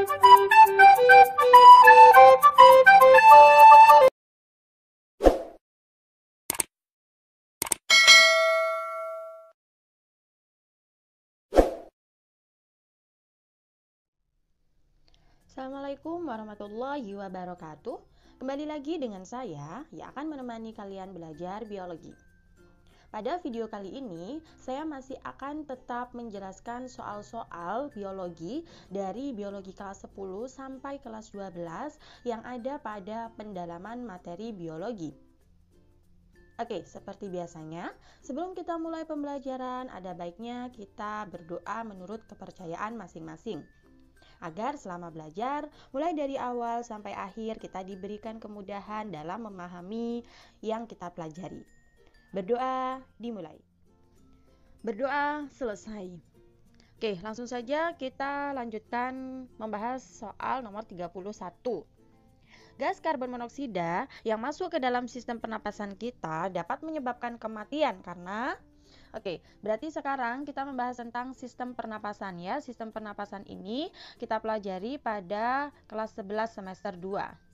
Assalamualaikum warahmatullahi wabarakatuh. Kembali lagi dengan saya yang akan menemani kalian belajar biologi. Pada video kali ini, saya masih akan tetap menjelaskan soal-soal biologi dari biologi kelas 10 sampai kelas 12 yang ada pada pendalaman materi biologi. Oke, seperti biasanya, sebelum kita mulai pembelajaran, ada baiknya kita berdoa menurut kepercayaan masing-masing. Agar selama belajar, mulai dari awal sampai akhir kita diberikan kemudahan dalam memahami yang kita pelajari. Berdoa dimulai. Berdoa selesai. Oke, langsung saja kita lanjutkan membahas soal nomor 31. Gas karbon monoksida yang masuk ke dalam sistem pernapasan kita dapat menyebabkan kematian karena Oke, berarti sekarang kita membahas tentang sistem pernapasan ya. Sistem pernapasan ini kita pelajari pada kelas 11 semester 2.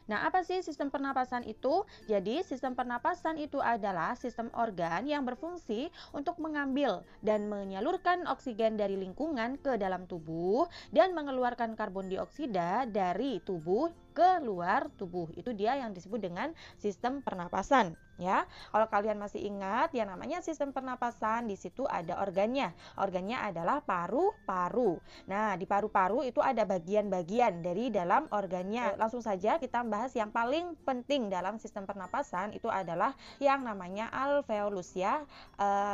Nah, apa sih sistem pernapasan itu? Jadi, sistem pernapasan itu adalah sistem organ yang berfungsi untuk mengambil dan menyalurkan oksigen dari lingkungan ke dalam tubuh dan mengeluarkan karbon dioksida dari tubuh ke luar tubuh. Itu dia yang disebut dengan sistem pernapasan. Ya, kalau kalian masih ingat, yang namanya sistem pernapasan di situ ada organnya. Organnya adalah paru-paru. Nah, di paru-paru itu ada bagian-bagian dari dalam organnya. Langsung saja kita bahas yang paling penting dalam sistem pernapasan itu adalah yang namanya alveolus ya,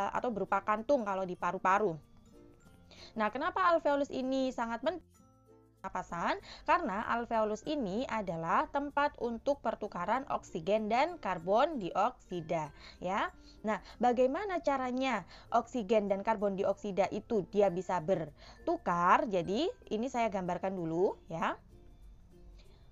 atau berupa kantung kalau di paru-paru. Nah, kenapa alveolus ini sangat penting? Pernapasan karena alveolus ini adalah tempat untuk pertukaran oksigen dan karbon dioksida ya. Nah, bagaimana caranya oksigen dan karbon dioksida itu dia bisa bertukar? Jadi, ini saya gambarkan dulu ya.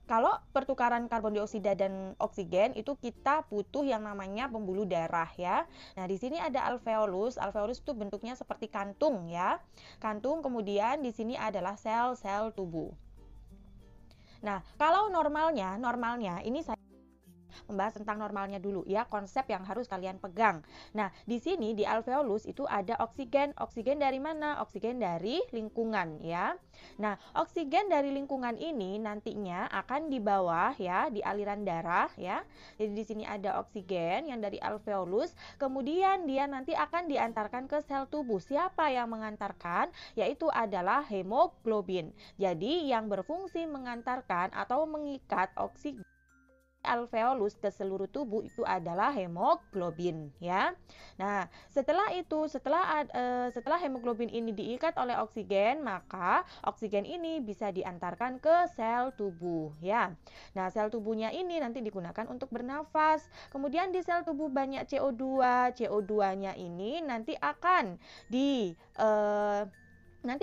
Kalau pertukaran karbon dioksida dan oksigen itu kita butuh yang namanya pembuluh darah ya. Nah, di sini ada alveolus. Alveolus itu bentuknya seperti kantung ya. Kantung, kemudian di sini adalah sel-sel tubuh. Nah, kalau normalnya ini saya membahas tentang normalnya dulu ya, konsep yang harus kalian pegang. Nah, di sini di alveolus itu ada oksigen. Oksigen dari mana? Oksigen dari lingkungan ya. Nah, oksigen dari lingkungan ini nantinya akan dibawa ya di aliran darah ya. Jadi di sini ada oksigen yang dari alveolus, kemudian dia nanti akan diantarkan ke sel tubuh. Siapa yang mengantarkan? Yaitu adalah hemoglobin. Jadi yang berfungsi mengantarkan atau mengikat oksigen alveolus ke seluruh tubuh itu adalah hemoglobin ya. Nah, setelah hemoglobin ini diikat oleh oksigen, maka oksigen ini bisa diantarkan ke sel tubuh ya. Nah, sel tubuhnya ini nanti digunakan untuk bernafas. Kemudian di sel tubuh banyak CO2. CO2-nya ini nanti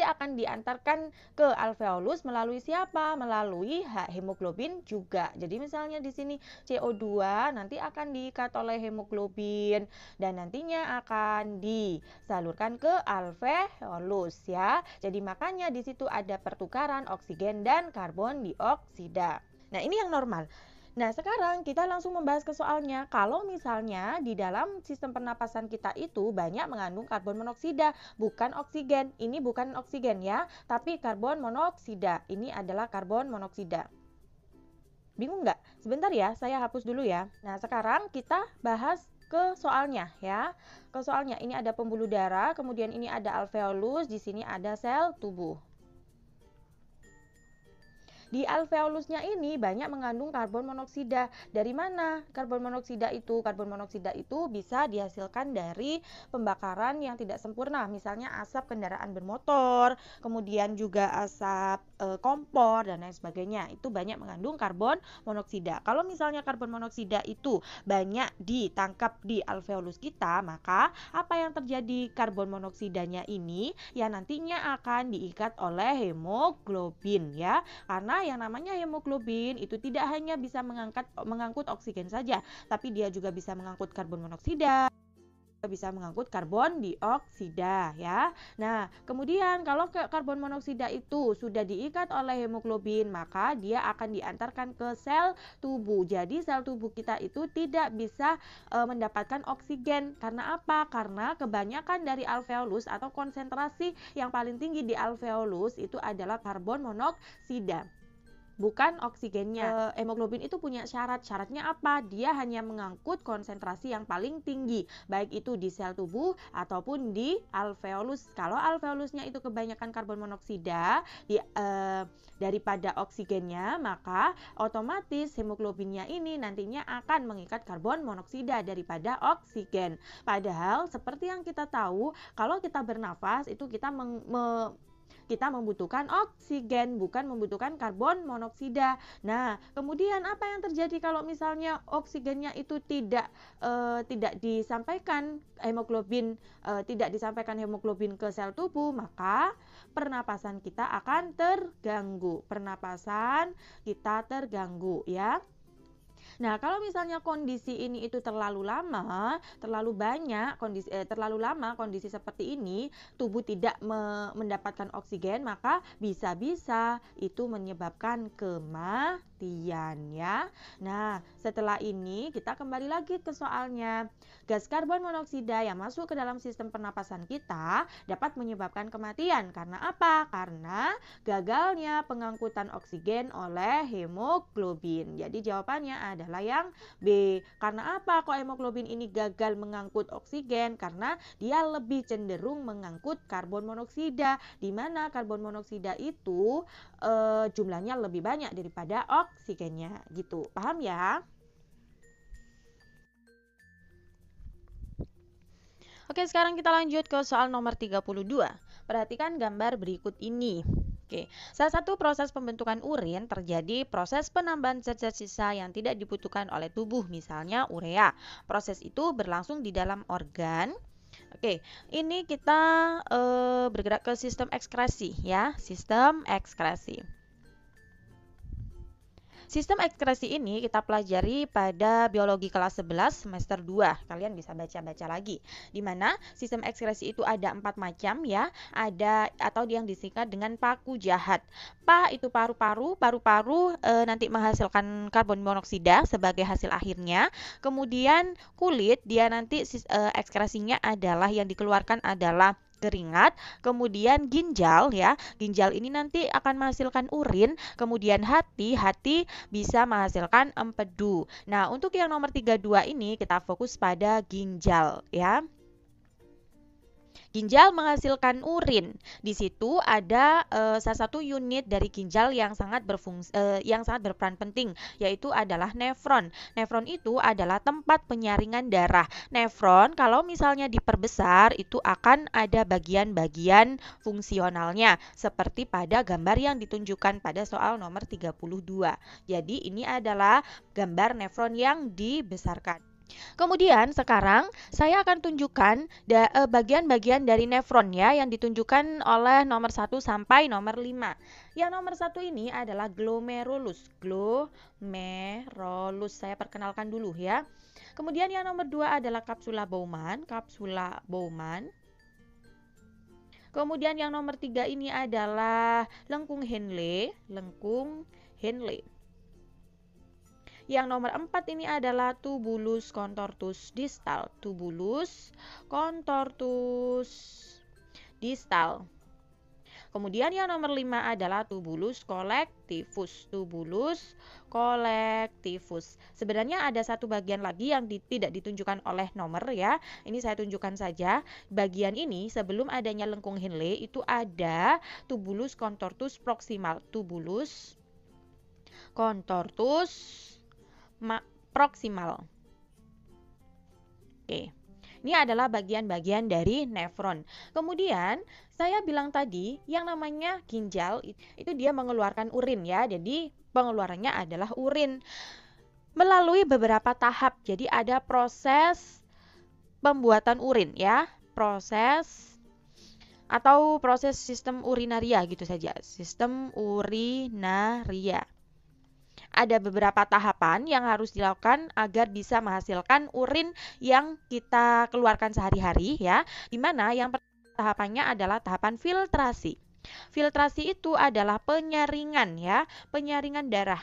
akan diantarkan ke alveolus melalui siapa? Melalui hemoglobin juga. Jadi misalnya di sini CO2 nanti akan diikat oleh hemoglobin dan nantinya akan disalurkan ke alveolus ya. Jadi makanya di situ ada pertukaran oksigen dan karbon dioksida. Nah, ini yang normal. Nah, sekarang kita langsung membahas ke soalnya. Kalau misalnya di dalam sistem pernapasan kita itu banyak mengandung karbon monoksida, bukan oksigen. Ini bukan oksigen ya, tapi karbon monoksida. Ini adalah karbon monoksida. Bingung nggak? Sebentar ya, saya hapus dulu ya. Nah, sekarang kita bahas ke soalnya ya. Ke soalnya ini ada pembuluh darah, kemudian ini ada alveolus, di sini ada sel tubuh. Di alveolusnya ini banyak mengandung karbon monoksida. Dari mana karbon monoksida itu? Karbon monoksida itu bisa dihasilkan dari pembakaran yang tidak sempurna, misalnya asap kendaraan bermotor, kemudian juga asap kompor dan lain sebagainya. Itu banyak mengandung karbon monoksida. Kalau misalnya karbon monoksida itu banyak ditangkap di alveolus kita, maka apa yang terjadi? Karbon monoksidanya ini yang nantinya akan diikat oleh hemoglobin ya. Karena yang namanya hemoglobin itu tidak hanya bisa mengangkut oksigen saja, tapi dia juga bisa mengangkut karbon monoksida, bisa mengangkut karbon dioksida ya. Nah, kemudian kalau karbon monoksida itu sudah diikat oleh hemoglobin, maka dia akan diantarkan ke sel tubuh. Jadi sel tubuh kita itu tidak bisa mendapatkan oksigen. Karena apa? Karena kebanyakan dari alveolus atau konsentrasi yang paling tinggi di alveolus itu adalah karbon monoksida, bukan oksigennya. Hemoglobin itu punya syaratnya apa? Dia hanya mengangkut konsentrasi yang paling tinggi, baik itu di sel tubuh ataupun di alveolus. Kalau alveolusnya itu kebanyakan karbon monoksida daripada oksigennya, maka otomatis hemoglobinnya ini nantinya akan mengikat karbon monoksida daripada oksigen. Padahal seperti yang kita tahu, kalau kita bernafas itu kita membutuhkan oksigen, bukan membutuhkan karbon monoksida. Nah, kemudian apa yang terjadi kalau misalnya oksigennya itu tidak disampaikan hemoglobin, tidak disampaikan hemoglobin ke sel tubuh, maka pernapasan kita akan terganggu. Pernapasan kita terganggu ya. Nah, kalau misalnya kondisi ini itu terlalu lama kondisi seperti ini, tubuh tidak mendapatkan oksigen, maka bisa-bisa itu menyebabkan kematian ya. Nah, setelah ini kita kembali lagi ke soalnya. Gas karbon monoksida yang masuk ke dalam sistem pernapasan kita dapat menyebabkan kematian. Karena apa? Karena gagalnya pengangkutan oksigen oleh hemoglobin. Jadi jawabannya adalah yang B. Karena apa kok hemoglobin ini gagal mengangkut oksigen? Karena dia lebih cenderung mengangkut karbon monoksida, di mana karbon monoksida itu jumlahnya lebih banyak daripada oksigennya gitu. Paham ya? Oke, sekarang kita lanjut ke soal nomor 32. Perhatikan gambar berikut ini. Oke, salah satu proses pembentukan urin terjadi proses penambahan zat-zat sisa yang tidak dibutuhkan oleh tubuh, misalnya urea. Proses itu berlangsung di dalam organ. Oke, ini kita bergerak ke sistem ekskresi ya, sistem ekskresi. Sistem ekskresi ini kita pelajari pada biologi kelas 11 semester 2. Kalian bisa baca-baca lagi. Di mana sistem ekskresi itu ada 4 macam ya. Ada atau yang disingkat dengan paku jahat. Pa itu paru-paru. Paru-paru nanti menghasilkan karbon monoksida sebagai hasil akhirnya. Kemudian kulit dia nanti ekskresinya adalah yang dikeluarkan adalah keringat. Kemudian ginjal ya, ginjal ini nanti akan menghasilkan urin. Kemudian hati bisa menghasilkan empedu. Nah, untuk yang nomor 32 ini kita fokus pada ginjal ya. Ginjal menghasilkan urin. Di situ ada salah satu unit dari ginjal yang sangat berperan penting, yaitu adalah nefron. Nefron itu adalah tempat penyaringan darah. Nefron kalau misalnya diperbesar itu akan ada bagian-bagian fungsionalnya, seperti pada gambar yang ditunjukkan pada soal nomor 32. Jadi ini adalah gambar nefron yang dibesarkan. Kemudian sekarang saya akan tunjukkan bagian-bagian dari nefron ya, yang ditunjukkan oleh nomor 1 sampai nomor 5. Yang nomor 1 ini adalah glomerulus. Glomerulus, saya perkenalkan dulu ya. Kemudian yang nomor 2 adalah kapsula Bowman. Kemudian yang nomor 3 ini adalah lengkung Henle. Yang nomor 4 ini adalah tubulus contortus distal. Kemudian yang nomor 5 adalah tubulus collectivus. Sebenarnya ada satu bagian lagi yang tidak ditunjukkan oleh nomor ya. Ini saya tunjukkan saja. Bagian ini sebelum adanya lengkung Henle itu ada tubulus contortus proximal. Proximal. Oke. Ini adalah bagian-bagian dari nefron. Kemudian saya bilang tadi yang namanya ginjal itu dia mengeluarkan urin ya. Jadi pengeluarannya adalah urin melalui beberapa tahap. Jadi ada proses pembuatan urin ya. Proses sistem urinaria gitu saja. Sistem urinaria. Ada beberapa tahapan yang harus dilakukan agar bisa menghasilkan urin yang kita keluarkan sehari-hari ya. Di mana yang pertama tahapannya adalah tahapan filtrasi. Filtrasi itu adalah penyaringan ya, penyaringan darah.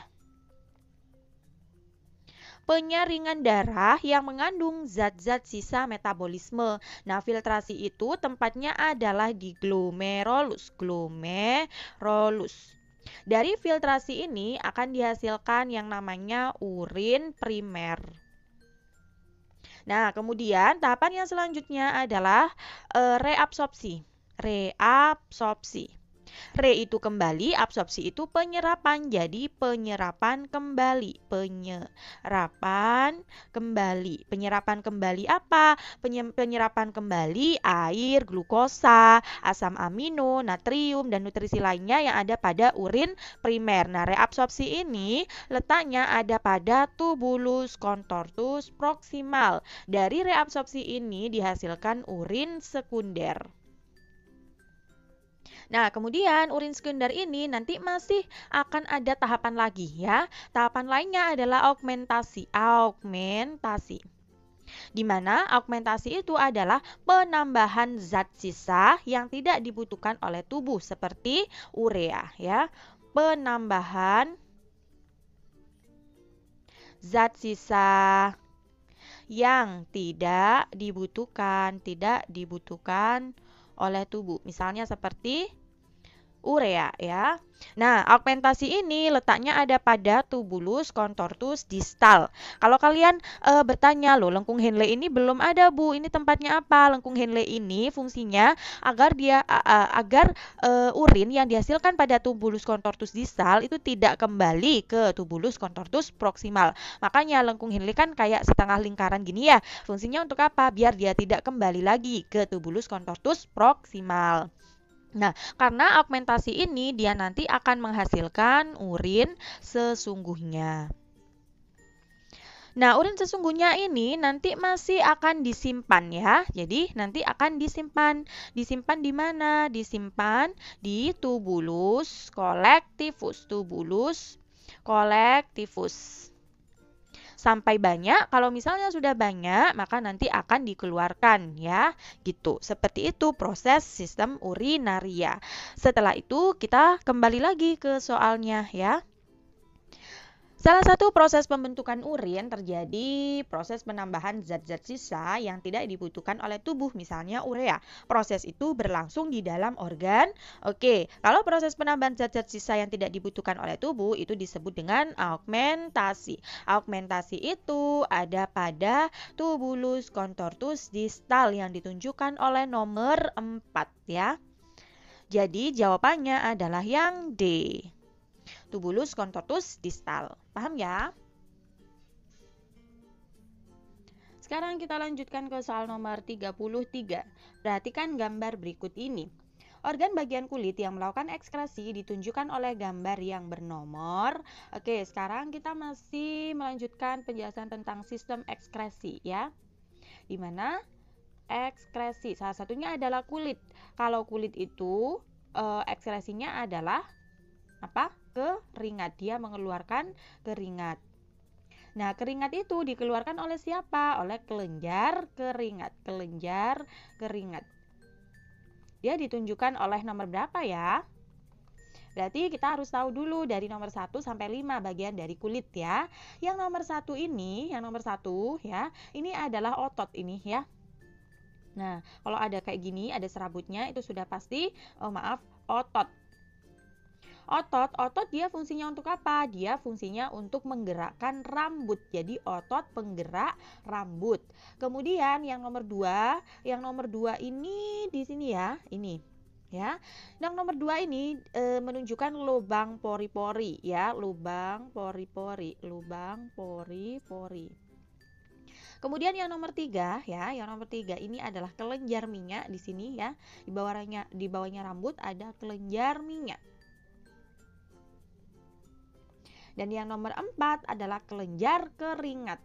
Penyaringan darah yang mengandung zat-zat sisa metabolisme. Nah, filtrasi itu tempatnya adalah di glomerulus. Glomerulus. Dari filtrasi ini akan dihasilkan yang namanya urin primer. Nah, kemudian tahapan yang selanjutnya adalah reabsorpsi. Reabsorpsi. Re itu kembali, absorpsi itu penyerapan. Jadi penyerapan kembali. Penyerapan kembali. Penyerapan kembali apa? Penyerapan kembali air, glukosa, asam amino, natrium, dan nutrisi lainnya yang ada pada urin primer. Nah, reabsorpsi ini letaknya ada pada tubulus contortus proximal. Dari reabsorpsi ini dihasilkan urin sekunder. Nah, kemudian urin sekunder ini nanti masih akan ada tahapan lagi ya. Tahapan lainnya adalah augmentasi. Augmentasi. Di mana augmentasi itu adalah penambahan zat sisa yang tidak dibutuhkan oleh tubuh seperti urea ya. Penambahan zat sisa yang tidak dibutuhkan oleh tubuh. Misalnya seperti urea ya. Nah, augmentasi ini letaknya ada pada tubulus contortus distal. Kalau kalian bertanya, loh lengkung Henle ini belum ada Bu, ini tempatnya apa? Lengkung Henle ini fungsinya agar urin yang dihasilkan pada tubulus contortus distal itu tidak kembali ke tubulus contortus proximal. Makanya lengkung Henle kan kayak setengah lingkaran gini ya. Fungsinya untuk apa? Biar dia tidak kembali lagi ke tubulus contortus proximal. Nah, karena augmentasi ini dia nanti akan menghasilkan urin sesungguhnya. Nah, urin sesungguhnya ini nanti masih akan disimpan ya. Jadi, nanti akan disimpan. Disimpan di mana? Disimpan di tubulus colectivus. Tubulus colectivus. Sampai banyak, kalau misalnya sudah banyak, maka nanti akan dikeluarkan ya, gitu. Seperti itu proses sistem urinaria. Setelah itu kita kembali lagi ke soalnya ya. Salah satu proses pembentukan urin terjadi proses penambahan zat-zat sisa yang tidak dibutuhkan oleh tubuh, misalnya urea. Proses itu berlangsung di dalam organ. Oke, kalau proses penambahan zat-zat sisa yang tidak dibutuhkan oleh tubuh itu disebut dengan augmentasi. Augmentasi itu ada pada tubulus contortus distal yang ditunjukkan oleh nomor 4 ya. Jadi jawabannya adalah yang D. Tubulus contortus distal. Paham ya? Sekarang kita lanjutkan ke soal nomor 33. Perhatikan gambar berikut ini. Organ bagian kulit yang melakukan ekskresi ditunjukkan oleh gambar yang bernomor. Oke, sekarang kita masih melanjutkan penjelasan tentang sistem ekskresi ya. Di mana ekskresi salah satunya adalah kulit. Kalau kulit itu ekskresinya adalah apa? Keringat. Dia mengeluarkan keringat. Nah, keringat itu dikeluarkan oleh siapa? Oleh kelenjar keringat. Kelenjar keringat. Dia ditunjukkan oleh nomor berapa ya? Berarti kita harus tahu dulu dari nomor 1 sampai 5 bagian dari kulit ya. Yang nomor 1 ini, ya, ini adalah otot ini ya. Nah, kalau ada kayak gini, ada serabutnya, itu sudah pasti, otot. Otot dia fungsinya untuk apa? Dia fungsinya untuk menggerakkan rambut. Jadi otot penggerak rambut. Kemudian yang nomor 2 ini di sini ya, ini. Ya. Yang nomor 2 ini menunjukkan lubang pori-pori ya, lubang pori-pori. Kemudian yang nomor 3 ya, ini adalah kelenjar minyak di sini ya. Di bawahnya rambut ada kelenjar minyak. Dan yang nomor 4 adalah kelenjar keringat.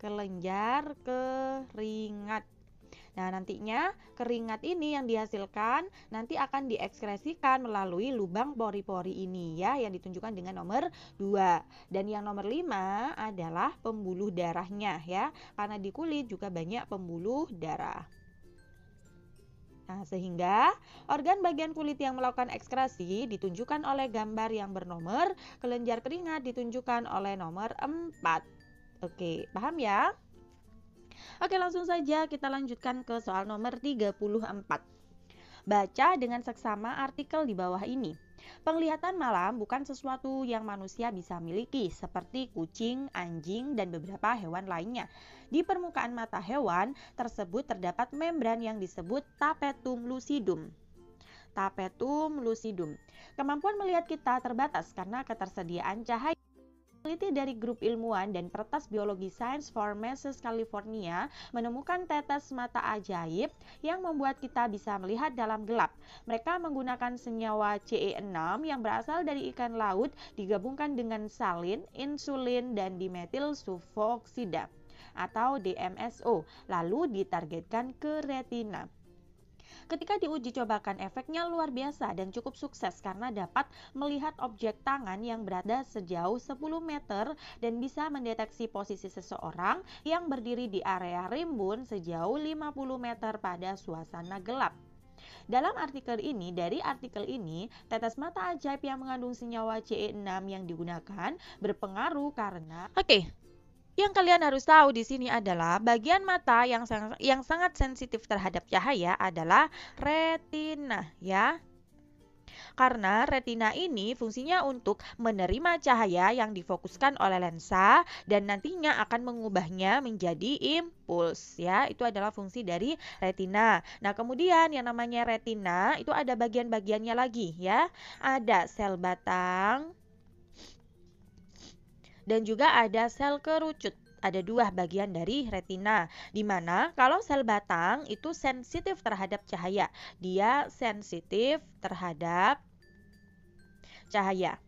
Kelenjar keringat. Nah, nantinya keringat ini yang dihasilkan nanti akan diekskresikan melalui lubang pori-pori ini ya, yang ditunjukkan dengan nomor 2. Dan yang nomor 5 adalah pembuluh darahnya ya, karena di kulit juga banyak pembuluh darah. Nah, sehingga organ bagian kulit yang melakukan ekskresi ditunjukkan oleh gambar yang bernomor, kelenjar keringat ditunjukkan oleh nomor 4. Oke, paham ya? Oke, langsung saja kita lanjutkan ke soal nomor 34. Baca dengan seksama artikel di bawah ini. Penglihatan malam bukan sesuatu yang manusia bisa miliki, seperti kucing, anjing, dan beberapa hewan lainnya. Di permukaan mata hewan tersebut terdapat membran yang disebut tapetum lucidum. Tapetum lucidum. Kemampuan melihat kita terbatas karena ketersediaan cahaya. Peneliti dari grup ilmuwan dan peretas biologi Science for Masses California menemukan tetes mata ajaib yang membuat kita bisa melihat dalam gelap. Mereka menggunakan senyawa CE6 yang berasal dari ikan laut digabungkan dengan salin, insulin, dan dimetil sulfoksida atau DMSO, lalu ditargetkan ke retina. Ketika diuji cobakan, efeknya luar biasa dan cukup sukses karena dapat melihat objek tangan yang berada sejauh 10 meter dan bisa mendeteksi posisi seseorang yang berdiri di area rimbun sejauh 50 meter pada suasana gelap. Dalam artikel ini, tetes mata ajaib yang mengandung senyawa CE6 yang digunakan berpengaruh karena yang kalian harus tahu di sini adalah bagian mata yang sangat sensitif terhadap cahaya adalah retina ya. Karena retina ini fungsinya untuk menerima cahaya yang difokuskan oleh lensa dan nantinya akan mengubahnya menjadi impuls ya. Itu adalah fungsi dari retina. Nah, kemudian yang namanya retina itu ada bagian-bagiannya lagi ya. Ada sel batang dan juga ada sel kerucut. Ada 2 bagian dari retina, di mana kalau sel batang itu sensitif terhadap cahaya. Dia sensitif terhadap cahaya.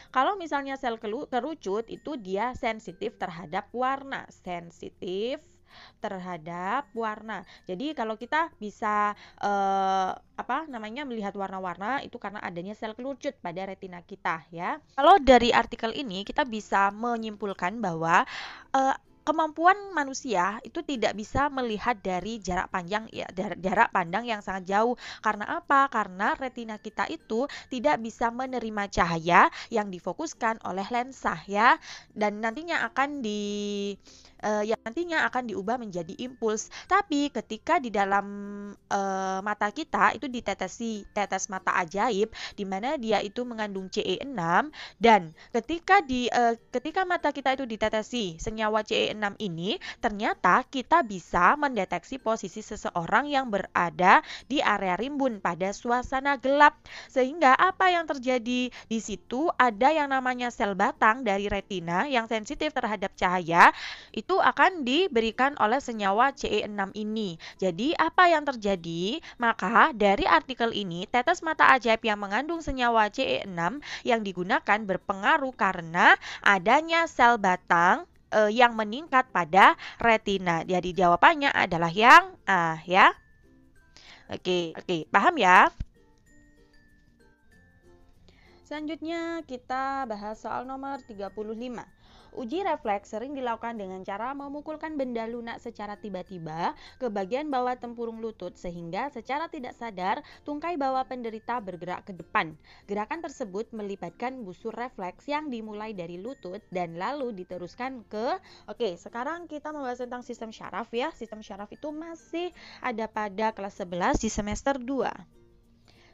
Kalau misalnya sel kerucut itu dia sensitif terhadap warna. Jadi kalau kita bisa melihat warna-warna itu karena adanya sel kerucut pada retina kita ya. Kalau dari artikel ini kita bisa menyimpulkan bahwa kemampuan manusia itu tidak bisa melihat dari jarak pandang yang sangat jauh. Karena apa? Karena retina kita itu tidak bisa menerima cahaya yang difokuskan oleh lensa ya, dan nantinya akan diubah menjadi impuls. Tapi ketika di dalam mata kita itu ditetesi tetes mata ajaib, di mana dia itu mengandung CE6, dan ketika mata kita itu ditetesi senyawa CE6 ini, ternyata kita bisa mendeteksi posisi seseorang yang berada di area rimbun pada suasana gelap. Sehingga apa yang terjadi di situ, ada yang namanya sel batang dari retina yang sensitif terhadap cahaya itu akan diberikan oleh senyawa CE6 ini. Jadi apa yang terjadi? Maka dari artikel ini, tetes mata ajaib yang mengandung senyawa CE6 yang digunakan berpengaruh karena adanya sel batang yang meningkat pada retina. Jadi jawabannya adalah yang A ya. Oke, paham ya? Selanjutnya kita bahas soal nomor 35. Uji refleks sering dilakukan dengan cara memukulkan benda lunak secara tiba-tiba ke bagian bawah tempurung lutut sehingga secara tidak sadar tungkai bawah penderita bergerak ke depan. Gerakan tersebut melibatkan busur refleks yang dimulai dari lutut dan lalu diteruskan ke sekarang kita membahas tentang sistem syaraf ya. Sistem syaraf itu masih ada pada kelas 11 di semester 2.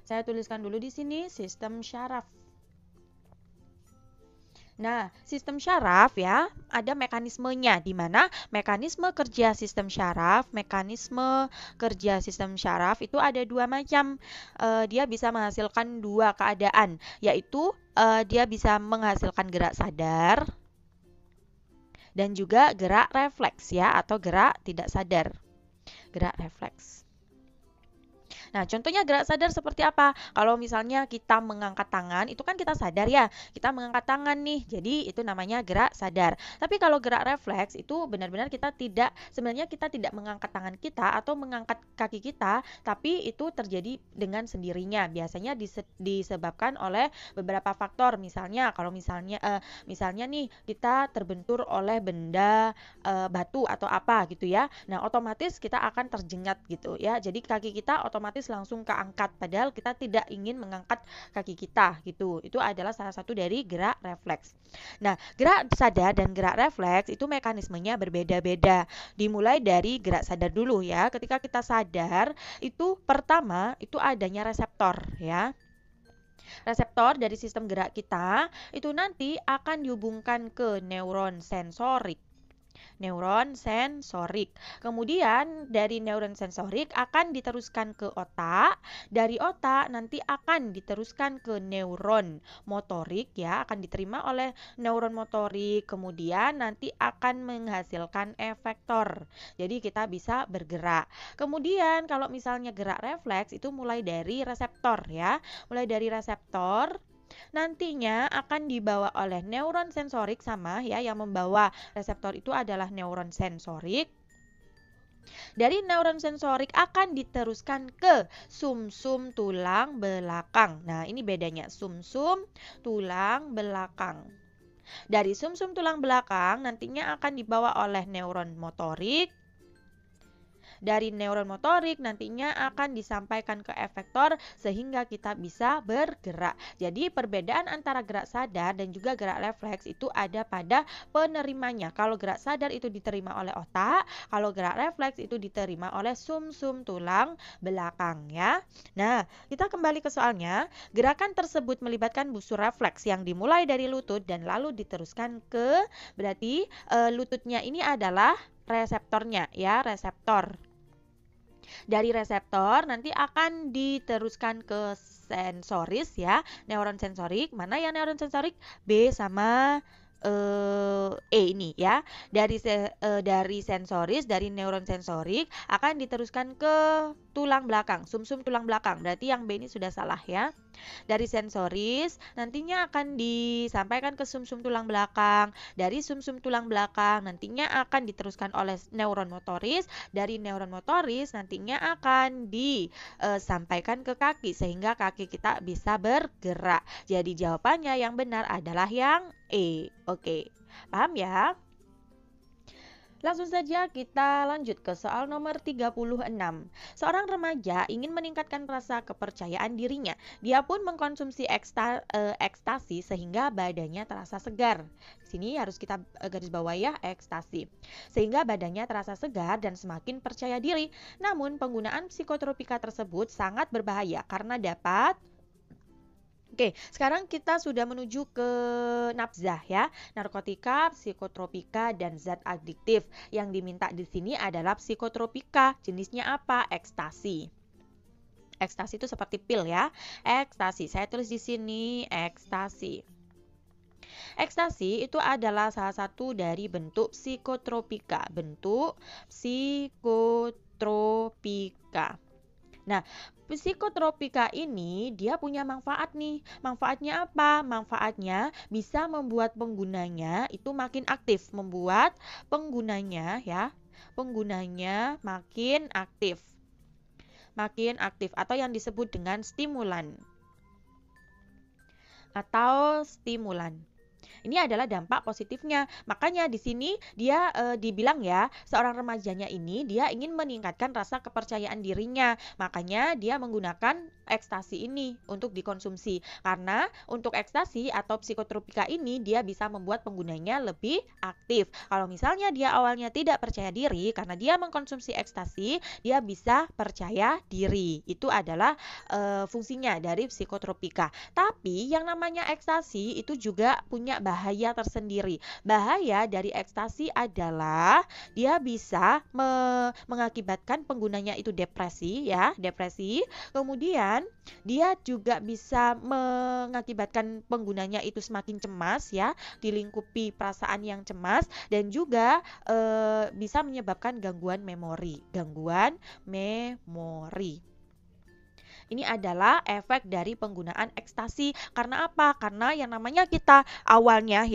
Saya tuliskan dulu di sini sistem syaraf. Nah, sistem syaraf ya, ada mekanismenya, di mana mekanisme kerja sistem syaraf itu ada 2 macam. Dia bisa menghasilkan 2 keadaan, yaitu dia bisa menghasilkan gerak sadar dan juga gerak refleks ya, atau gerak tidak sadar. Gerak refleks. Nah, contohnya gerak sadar seperti apa? Kalau misalnya kita mengangkat tangan, itu kan kita sadar ya, kita mengangkat tangan nih, jadi itu namanya gerak sadar. Tapi kalau gerak refleks itu benar-benar sebenarnya kita tidak mengangkat tangan kita atau mengangkat kaki kita, tapi itu terjadi dengan sendirinya. Biasanya disebabkan oleh beberapa faktor. Misalnya nih kita terbentur oleh benda batu atau apa gitu ya. Nah, otomatis kita akan terjengat gitu ya. Jadi kaki kita otomatis langsung keangkat padahal kita tidak ingin mengangkat kaki kita gitu. Itu adalah salah satu dari gerak refleks. Nah, gerak sadar dan gerak refleks itu mekanismenya berbeda-beda. Dimulai dari gerak sadar dulu ya. Ketika kita sadar, itu pertama itu adanya reseptor ya. Reseptor dari sistem gerak kita itu nanti akan dihubungkan ke neuron sensorik. Kemudian dari neuron sensorik akan diteruskan ke otak. Dari otak nanti akan diteruskan ke neuron motorik ya, akan diterima oleh neuron motorik. Kemudian nanti akan menghasilkan efektor. Jadi kita bisa bergerak. Kemudian kalau misalnya gerak refleks itu mulai dari reseptor ya. Mulai dari reseptor nantinya akan dibawa oleh neuron sensorik sama ya, yang membawa reseptor itu adalah neuron sensorik. Dari neuron sensorik akan diteruskan ke sumsum tulang belakang. Nah, ini bedanya sumsum tulang belakang. Dari sumsum tulang belakang nantinya akan dibawa oleh neuron motorik. Dari neuron motorik nantinya akan disampaikan ke efektor sehingga kita bisa bergerak. Jadi perbedaan antara gerak sadar dan juga gerak refleks itu ada pada penerimanya. Kalau gerak sadar itu diterima oleh otak, kalau gerak refleks itu diterima oleh sumsum tulang belakang ya. Nah, kita kembali ke soalnya. Gerakan tersebut melibatkan busur refleks yang dimulai dari lutut dan lalu diteruskan ke, berarti lututnya ini adalah reseptornya ya, reseptor. Dari reseptor nanti akan diteruskan ke sensoris ya, neuron sensorik. Mana yang neuron sensorik? B sama ini ya. Dari sensoris, dari neuron sensorik akan diteruskan ke tulang belakang, sumsum tulang belakang. Berarti yang B ini sudah salah ya. Dari sensoris nantinya akan disampaikan ke sumsum tulang belakang. Dari sumsum tulang belakang nantinya akan diteruskan oleh neuron motoris. Dari neuron motoris nantinya akan disampaikan ke kaki sehingga kaki kita bisa bergerak. Jadi jawabannya yang benar adalah yang E. Oke, paham ya? Langsung saja kita lanjut ke soal nomor 36. Seorang remaja ingin meningkatkan rasa kepercayaan dirinya. Dia pun mengkonsumsi ekstasi sehingga badannya terasa segar. Di sini harus kita garis bawah ya, ekstasi. Sehingga badannya terasa segar dan semakin percaya diri. Namun penggunaan psikotropika tersebut sangat berbahaya karena dapat. Oke, sekarang kita sudah menuju ke nafzah ya, narkotika, psikotropika, dan zat adiktif. Yang diminta di sini adalah psikotropika. Jenisnya apa? Ekstasi. Ekstasi itu seperti pil ya. Ekstasi. Saya tulis di sini ekstasi. Ekstasi itu adalah salah satu dari bentuk psikotropika. Bentuk psikotropika. Nah, psikotropika ini dia punya manfaat nih. Manfaatnya apa? Manfaatnya bisa membuat penggunanya itu makin aktif, membuat penggunanya makin aktif. Makin aktif atau yang disebut dengan stimulan. Ini adalah dampak positifnya. Makanya di sini dia dibilang ya, seorang remajanya ini dia ingin meningkatkan rasa kepercayaan dirinya. Makanya dia menggunakan ekstasi ini untuk dikonsumsi. Karena untuk ekstasi atau psikotropika ini dia bisa membuat penggunanya lebih aktif. Kalau misalnya dia awalnya tidak percaya diri karena dia mengkonsumsi ekstasi, dia bisa percaya diri. Itu adalah fungsinya dari psikotropika. Tapi yang namanya ekstasi itu juga punya bahaya tersendiri. Bahaya dari ekstasi adalah dia bisa mengakibatkan penggunanya itu depresi ya, depresi. Kemudian dia juga bisa mengakibatkan penggunanya itu semakin cemas ya, dilingkupi perasaan yang cemas dan juga bisa menyebabkan gangguan memori. Ini adalah efek dari penggunaan ekstasi. Karena apa? Karena yang namanya kita awalnya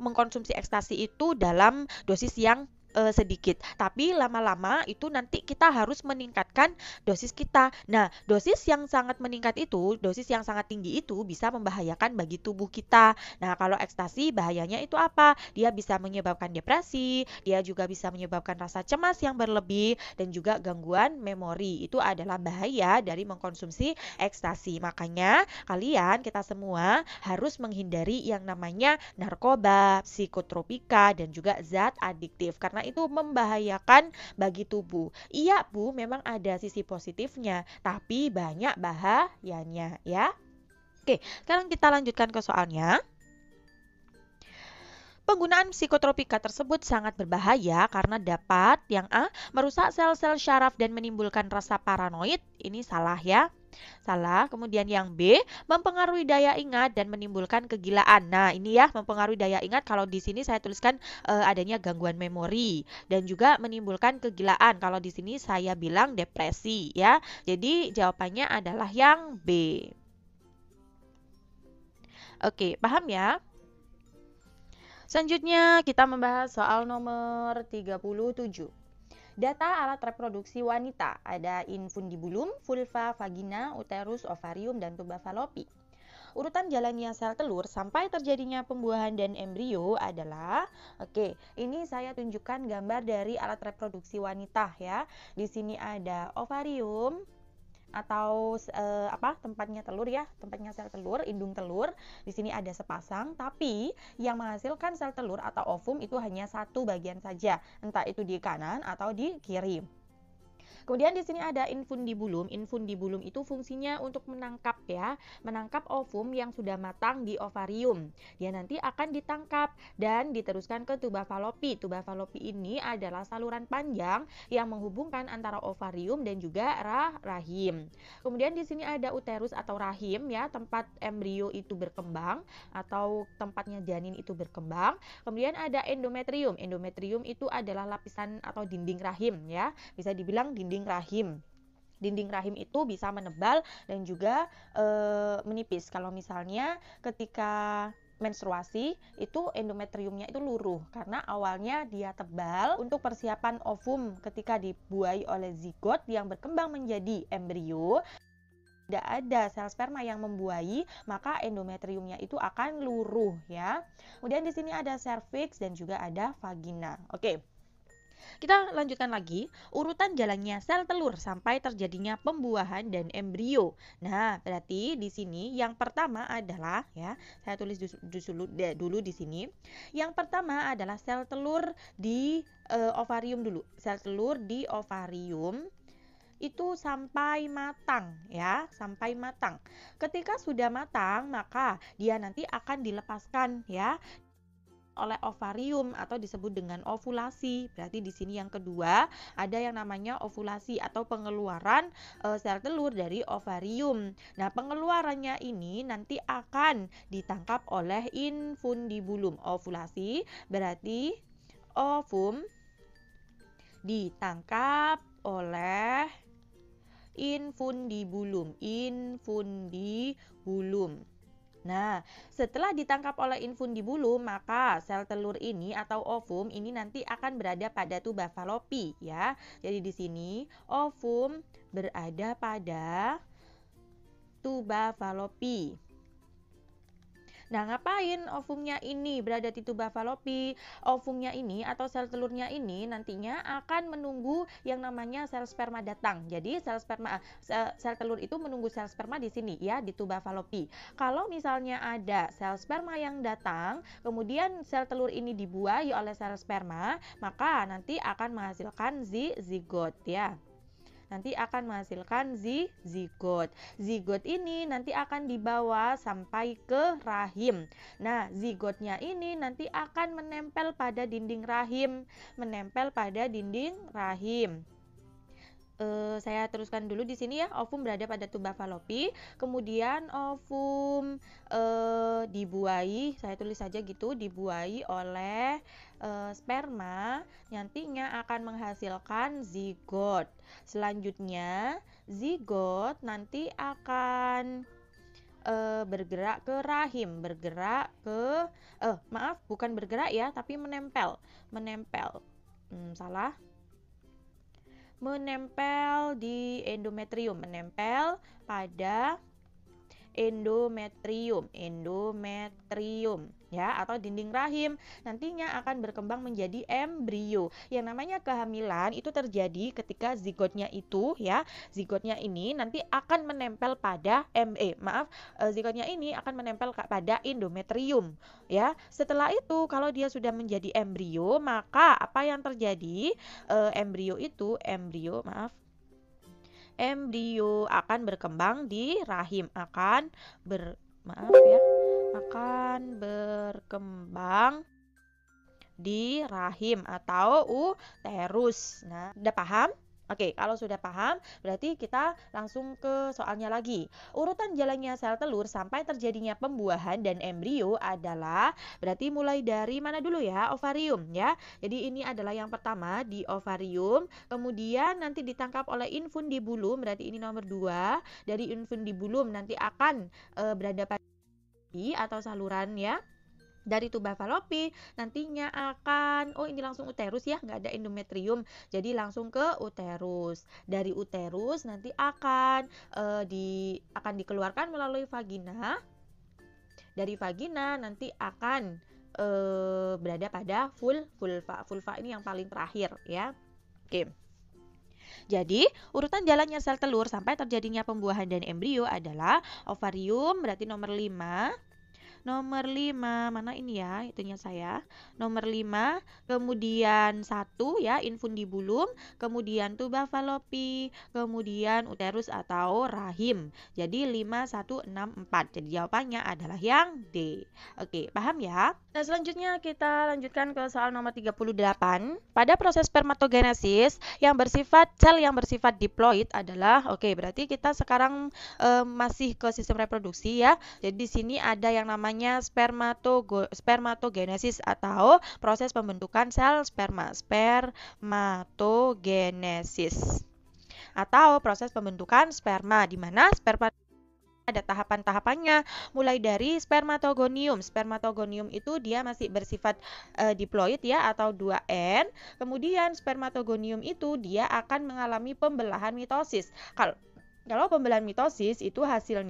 mengkonsumsi ekstasi itu dalam dosis yang sedikit, tapi lama-lama itu nanti kita harus meningkatkan dosis kita. Nah, dosis yang sangat meningkat itu, dosis yang sangat tinggi itu bisa membahayakan bagi tubuh kita. Nah, kalau ekstasi bahayanya itu apa? Dia bisa menyebabkan depresi, dia juga bisa menyebabkan rasa cemas yang berlebih, dan juga gangguan memori. Itu adalah bahaya dari mengkonsumsi ekstasi. Makanya kalian, kita semua harus menghindari yang namanya narkoba, psikotropika, dan juga zat adiktif. Karena itu membahayakan bagi tubuh. Iya Bu, memang ada sisi positifnya, tapi banyak bahayanya ya. Oke, sekarang kita lanjutkan ke soalnya. Penggunaan psikotropika tersebut sangat berbahaya karena dapat yang A, merusak sel-sel syaraf dan menimbulkan rasa paranoid. Ini salah ya. Salah. Kemudian yang B, mempengaruhi daya ingat dan menimbulkan kegilaan. Nah, ini ya, mempengaruhi daya ingat. Kalau di sini saya tuliskan adanya gangguan memori dan juga menimbulkan kegilaan. Kalau di sini saya bilang depresi ya. Jadi jawabannya adalah yang B. Oke, paham ya? Selanjutnya kita membahas soal nomor 37. Data alat reproduksi wanita, ada infundibulum, vulva, vagina, uterus, ovarium, dan tuba fallopi. Urutan jalannya sel telur sampai terjadinya pembuahan dan embrio adalah, ini saya tunjukkan gambar dari alat reproduksi wanita ya. Di sini ada ovarium atau tempatnya telur ya, tempatnya sel telur, indung telur. Di sini ada sepasang, tapi yang menghasilkan sel telur atau ovum itu hanya satu bagian saja, entah itu di kanan atau di kiri. Kemudian di sini ada infundibulum. Infundibulum itu fungsinya untuk menangkap menangkap ovum yang sudah matang di ovarium. Dia nanti akan ditangkap dan diteruskan ke tuba fallopi. Tuba fallopi ini adalah saluran panjang yang menghubungkan antara ovarium dan juga rahim. Kemudian di sini ada uterus atau rahim ya, tempat embrio itu berkembang atau tempatnya janin itu berkembang. Kemudian ada endometrium. Endometrium itu adalah lapisan atau dinding rahim ya. Bisa dibilang dinding rahim. Dinding rahim itu bisa menebal dan juga menipis. Kalau misalnya ketika menstruasi itu endometriumnya itu luruh karena awalnya dia tebal untuk persiapan ovum ketika dibuai oleh zigot yang berkembang menjadi embrio. Tidak ada sel sperma yang membuai, maka endometriumnya itu akan luruh ya. Kemudian di sini ada serviks dan juga ada vagina. Oke. Kita lanjutkan lagi, urutan jalannya sel telur sampai terjadinya pembuahan dan embrio. Nah, berarti di sini yang pertama adalah ya, saya tulis dulu di sini. Yang pertama adalah sel telur di ovarium dulu. Sel telur di ovarium itu sampai matang ya, sampai matang. Ketika sudah matang, maka dia nanti akan dilepaskan ya oleh ovarium atau disebut dengan ovulasi. Berarti di sini yang kedua ada yang namanya ovulasi atau pengeluaran sel telur dari ovarium. Nah, pengeluarannya ini nanti akan ditangkap oleh infundibulum. Ovulasi berarti ovum ditangkap oleh infundibulum. Nah, setelah ditangkap oleh infundibulum, maka sel telur ini atau ovum ini nanti akan berada pada tuba fallopi ya. Jadi di sini ovum berada pada tuba fallopi. Nah, ngapain ovumnya ini berada di tuba fallopi? Ovumnya ini atau sel telurnya ini nantinya akan menunggu yang namanya sel sperma datang. Jadi sel telur itu menunggu sel sperma di sini ya, di tuba fallopi. Kalau misalnya ada sel sperma yang datang, kemudian sel telur ini dibuai oleh sel sperma, maka nanti akan menghasilkan zigot ya. Nanti akan menghasilkan zigot. Zigot ini nanti akan dibawa sampai ke rahim. Nah, zigotnya ini nanti akan menempel pada dinding rahim. Saya teruskan dulu di sini ya. Ovum berada pada tuba falopi, kemudian ovum dibuai, saya tulis saja gitu, dibuai oleh sperma, nantinya akan menghasilkan zigot. Selanjutnya, zigot nanti akan bergerak ke rahim, bergerak ke maaf, bukan bergerak ya, tapi menempel. Salah. Menempel di endometrium, menempel pada endometrium ya, atau dinding rahim. Nantinya akan berkembang menjadi embrio. Yang namanya kehamilan itu terjadi ketika zigotnya itu ya, zigotnya ini nanti akan menempel pada zigotnya ini akan menempel pada endometrium ya. Setelah itu kalau dia sudah menjadi embrio, maka apa yang terjadi? Embrio akan berkembang di rahim, akan berkembang di rahim atau uterus. Nah, udah paham? Oke, kalau sudah paham, berarti kita langsung ke soalnya lagi. Urutan jalannya sel telur sampai terjadinya pembuahan dan embrio adalah, berarti mulai dari mana dulu ya? Ovarium ya. Jadi ini adalah yang pertama di ovarium, kemudian nanti ditangkap oleh infundibulum, berarti ini nomor 2. Dari infundibulum nanti akan berada pada atau saluran ya. Dari tuba falopi nantinya akan, ini langsung uterus ya, nggak ada endometrium, jadi langsung ke uterus. Dari uterus nanti akan dikeluarkan melalui vagina. Dari vagina nanti akan berada pada vulva ini yang paling terakhir ya. Oke. Jadi, urutan jalannya sel telur sampai terjadinya pembuahan dan embrio adalah ovarium, berarti nomor 5. Nomor 5, mana ini ya, itunya saya. Nomor 5, kemudian 1 ya, infundibulum, kemudian tuba falopi, kemudian uterus atau rahim. Jadi 5, 1, 6, 4. Jadi jawabannya adalah yang D. Oke, paham ya? Nah, selanjutnya kita lanjutkan ke soal nomor 38. Pada proses spermatogenesis, sel yang bersifat diploid adalah, berarti kita sekarang masih ke sistem reproduksi ya. Jadi di sini ada yang namanya spermatogenesis atau proses pembentukan sel sperma. Spermatogenesis atau proses pembentukan sperma, di mana sperma ada tahapan-tahapannya, mulai dari spermatogonium. Spermatogonium itu dia masih bersifat diploid ya, atau 2N. Kemudian spermatogonium itu dia akan mengalami pembelahan mitosis. Kalau pembelahan mitosis itu hasil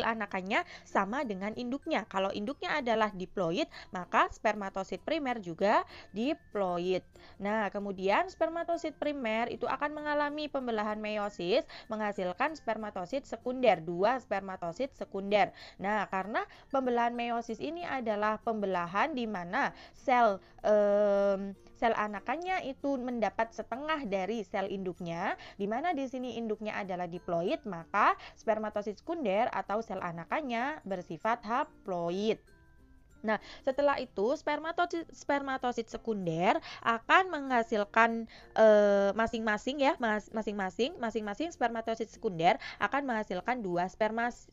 anakannya sama dengan induknya. Kalau induknya adalah diploid, maka spermatosit primer juga diploid. Nah, kemudian spermatosit primer itu akan mengalami pembelahan meiosis, menghasilkan spermatosit sekunder, 2 spermatosit sekunder. Nah, karena pembelahan meiosis ini adalah pembelahan di mana sel anakannya itu mendapat setengah dari sel induknya, di mana di sini induknya adalah diploid, maka spermatosit sekunder atau sel anakannya bersifat haploid. Nah, setelah itu spermatosit sekunder akan menghasilkan masing-masing spermatosit sekunder akan menghasilkan 2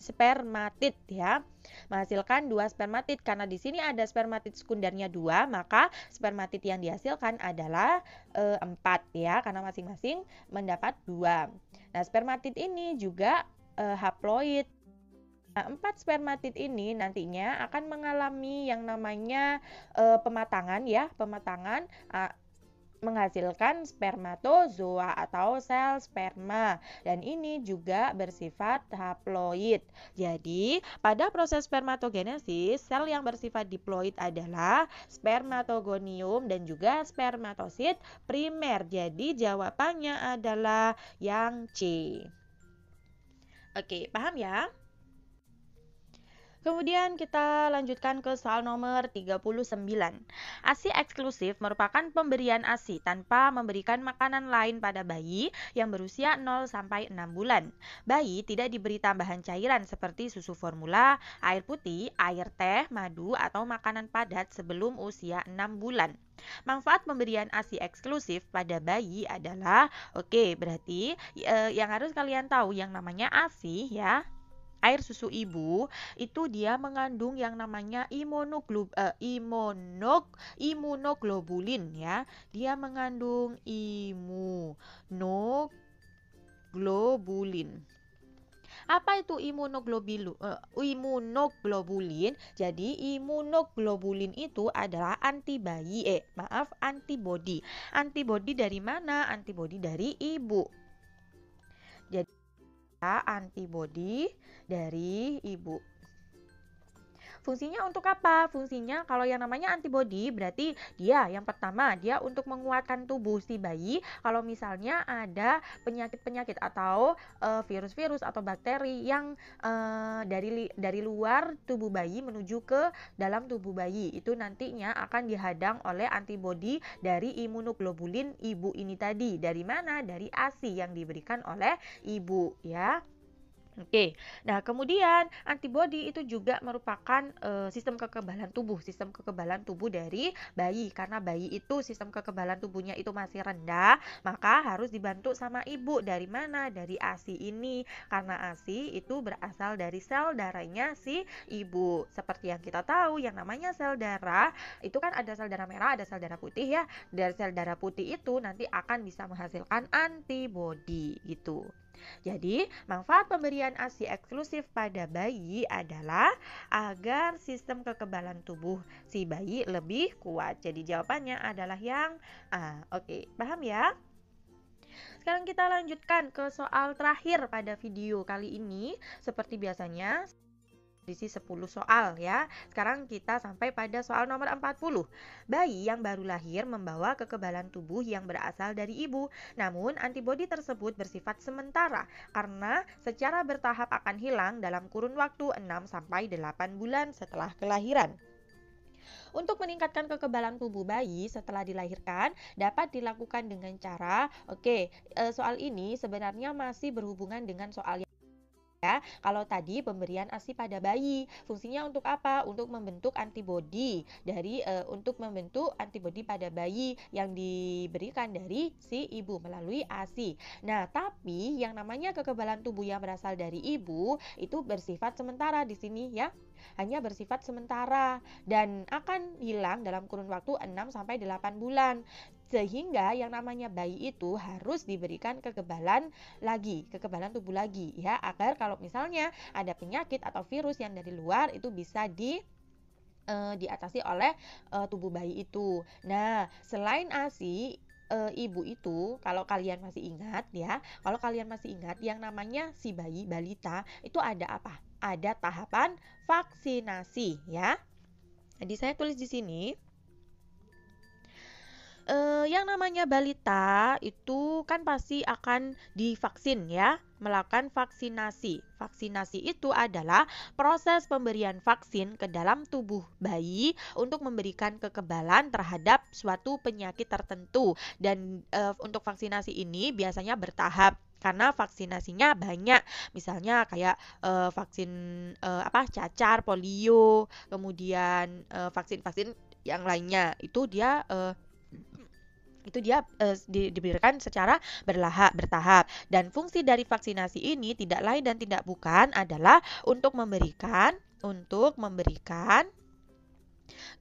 spermatid ya. Menghasilkan 2 spermatid, karena di sini ada spermatid sekundernya 2, maka spermatid yang dihasilkan adalah 4 ya, karena masing-masing mendapat 2. Nah, spermatid ini juga haploid. Nah, 4 spermatid ini nantinya akan mengalami yang namanya pematangan, menghasilkan spermatozoa atau sel sperma, dan ini juga bersifat haploid. Jadi, pada proses spermatogenesis, sel yang bersifat diploid adalah spermatogonium dan juga spermatosit primer. Jadi, jawabannya adalah yang C. Oke, paham ya? Kemudian kita lanjutkan ke soal nomor 39. ASI eksklusif merupakan pemberian ASI tanpa memberikan makanan lain pada bayi yang berusia 0 sampai 6 bulan. Bayi tidak diberi tambahan cairan seperti susu formula, air putih, air teh, madu, atau makanan padat sebelum usia 6 bulan. Manfaat pemberian ASI eksklusif pada bayi adalah, berarti yang harus kalian tahu yang namanya ASI ya, air susu ibu itu dia mengandung yang namanya imunoglobulin ya. Dia mengandung imunoglobulin. Apa itu imunoglobulin? Jadi imunoglobulin itu adalah antibodi. Antibodi dari mana? Antibodi dari ibu. Jadi antibodi dari ibu. Fungsinya untuk apa? Fungsinya kalau yang namanya antibodi berarti dia yang pertama dia untuk menguatkan tubuh si bayi kalau misalnya ada penyakit-penyakit atau virus-virus atau bakteri yang dari luar tubuh bayi menuju ke dalam tubuh bayi. Itu nantinya akan dihadang oleh antibodi dari imunoglobulin ibu ini tadi. Dari mana? Dari ASI yang diberikan oleh ibu ya. Nah kemudian antibodi itu juga merupakan sistem kekebalan tubuh dari bayi. Karena bayi itu sistem kekebalan tubuhnya itu masih rendah, maka harus dibantu sama ibu. Dari mana? Dari ASI ini. Karena ASI itu berasal dari sel darahnya si ibu. Seperti yang kita tahu, yang namanya sel darah itu kan ada sel darah merah, ada sel darah putih ya. Dari sel darah putih itu nanti akan bisa menghasilkan antibodi gitu. Jadi, manfaat pemberian ASI eksklusif pada bayi adalah agar sistem kekebalan tubuh si bayi lebih kuat. Jadi, jawabannya adalah yang A. Paham ya? Sekarang kita lanjutkan ke soal terakhir pada video kali ini. Seperti biasanya, isi 10 soal ya. Sekarang kita sampai pada soal nomor 40. Bayi yang baru lahir membawa kekebalan tubuh yang berasal dari ibu. Namun antibodi tersebut bersifat sementara karena secara bertahap akan hilang dalam kurun waktu 6 sampai 8 bulan setelah kelahiran. Untuk meningkatkan kekebalan tubuh bayi setelah dilahirkan dapat dilakukan dengan cara, soal ini sebenarnya masih berhubungan dengan soal ya. Kalau tadi pemberian ASI pada bayi, fungsinya untuk apa? Untuk membentuk antibodi pada bayi yang diberikan dari si ibu melalui ASI. Nah, tapi yang namanya kekebalan tubuh yang berasal dari ibu itu bersifat sementara di sini ya. Hanya bersifat sementara dan akan hilang dalam kurun waktu 6 sampai 8 bulan. Sehingga yang namanya bayi itu harus diberikan kekebalan tubuh lagi ya, agar kalau misalnya ada penyakit atau virus yang dari luar itu bisa diatasi oleh tubuh bayi itu. Nah, selain ASI ibu itu, kalau kalian masih ingat yang namanya si bayi balita itu ada apa? Ada tahapan vaksinasi ya. Jadi saya tulis di sini. Yang namanya balita itu kan pasti akan divaksin ya, melakukan vaksinasi. Vaksinasi itu adalah proses pemberian vaksin ke dalam tubuh bayi untuk memberikan kekebalan terhadap suatu penyakit tertentu. Dan untuk vaksinasi ini biasanya bertahap karena vaksinasinya banyak. Misalnya kayak vaksin cacar, polio, kemudian vaksin-vaksin yang lainnya itu dia diberikan secara bertahap. Dan fungsi dari vaksinasi ini tidak lain dan tidak bukan adalah untuk memberikan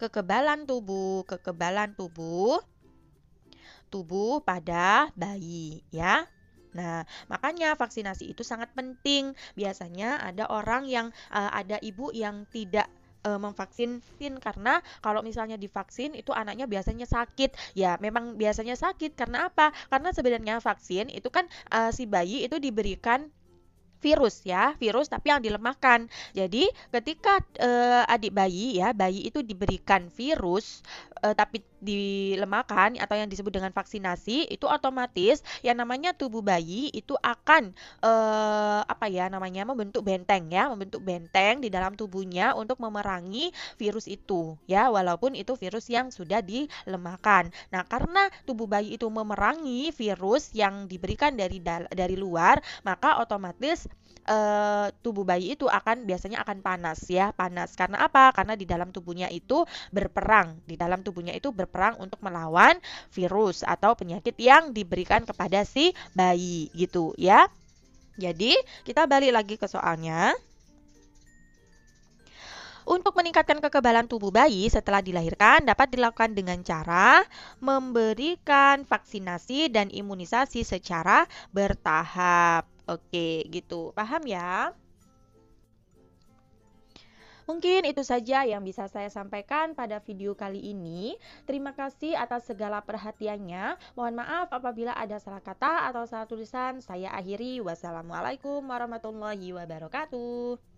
kekebalan tubuh pada bayi ya. Nah, makanya vaksinasi itu sangat penting. Biasanya ada orang yang ada ibu yang tidak memvaksin karena kalau misalnya divaksin itu anaknya biasanya sakit. Ya, memang biasanya sakit karena apa? Karena sebenarnya vaksin itu kan si bayi itu diberikan virus tapi yang dilemahkan. Jadi ketika bayi itu diberikan virus tapi dilemahkan atau yang disebut dengan vaksinasi, itu otomatis yang namanya tubuh bayi itu akan apa ya namanya, membentuk benteng ya, membentuk benteng di dalam tubuhnya untuk memerangi virus itu ya, walaupun itu virus yang sudah dilemahkan. Nah, karena tubuh bayi itu memerangi virus yang diberikan dari luar, maka otomatis tubuh bayi itu biasanya akan panas ya, panas. Karena apa? Karena di dalam tubuhnya itu berperang untuk melawan virus atau penyakit yang diberikan kepada si bayi gitu ya. Jadi, kita balik lagi ke soalnya. Untuk meningkatkan kekebalan tubuh bayi setelah dilahirkan dapat dilakukan dengan cara memberikan vaksinasi dan imunisasi secara bertahap. Oke, gitu. Paham ya? Mungkin itu saja yang bisa saya sampaikan pada video kali ini. Terima kasih atas segala perhatiannya. Mohon maaf apabila ada salah kata atau salah tulisan. Saya akhiri. Wassalamualaikum warahmatullahi wabarakatuh.